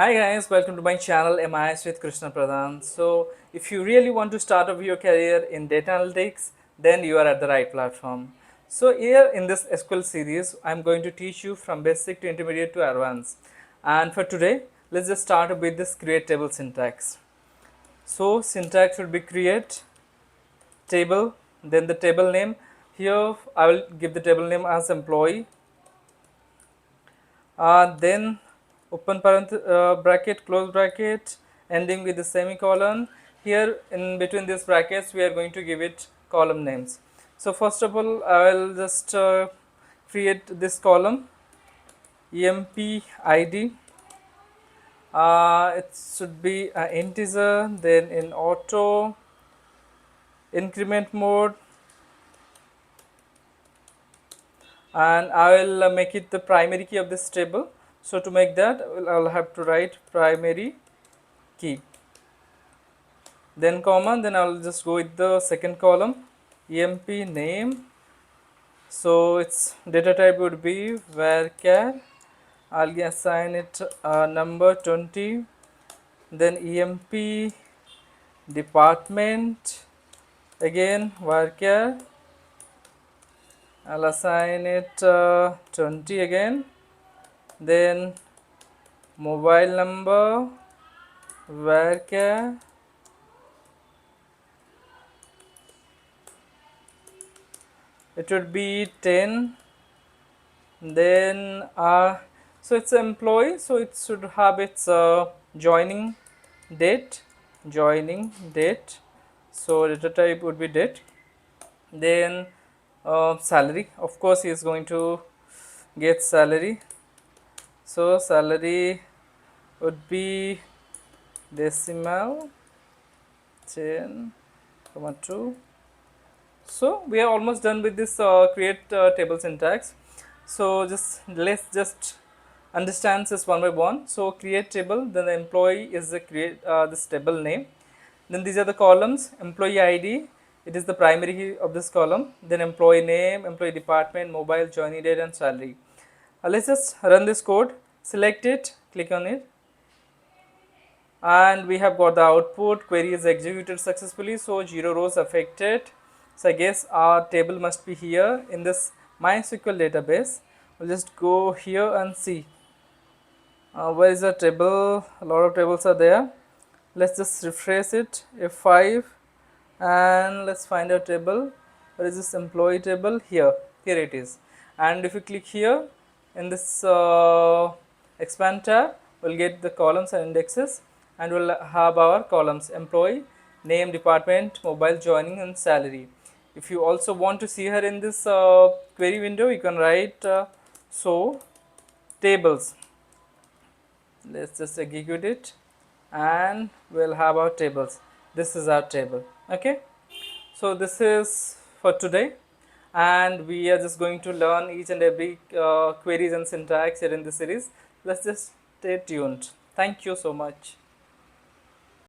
Hi guys, welcome to my channel MIS with Krishna Pradhan. So if you really want to start off your career in data analytics, then you are at the right platform. So here in this SQL series, I'm going to teach you from basic to intermediate to advanced. And for today, let's just start with this create table syntax. So syntax would be create table, then the table name. Here I will give the table name as employee. Then open bracket, close bracket, ending with the semicolon. Here in between these brackets we are going to give it column names. So first of all I will just create this column emp id. It should be an integer, then in auto increment mode, and I will make it the primary key of this table. So to make that I'll have to write primary key, then comma, then I'll just go with the second column emp name. So its data type would be varchar. I'll assign it number 20, then emp department, again varchar. I'll assign it 20 again, then mobile number varchar, it would be 10, then so it's an employee, so it should have its joining date, so data type would be date, then salary, of course he is going to get salary, so salary would be decimal 10,2. So we are almost done with this create table syntax. So let's just understand this one by one. So create table, then the employee is the create this table name, then these are the columns. Employee id, it is the primary key of this column, then employee name, employee department, mobile, joining date, and salary. Let's just run this code, select it, click on it, and we have got the output. Query is executed successfully, so 0 rows affected. So I guess our table must be here in this MySQL database. We'll just go here and see where is the table. A lot of tables are there. Let's just refresh it, F5, and let's find our table. Where is this employee table? Here it is. And if you click here in this expand tab, we'll get the columns and indexes, and we'll have our columns employee, name, department, mobile, joining, and salary. If you also want to see her in this query window, you can write so tables. Let's just execute it, and we'll have our tables. This is our table. Okay, so this is for today, and we are just going to learn each and every queries and syntax here in this series. Let's just stay tuned. Thank you so much.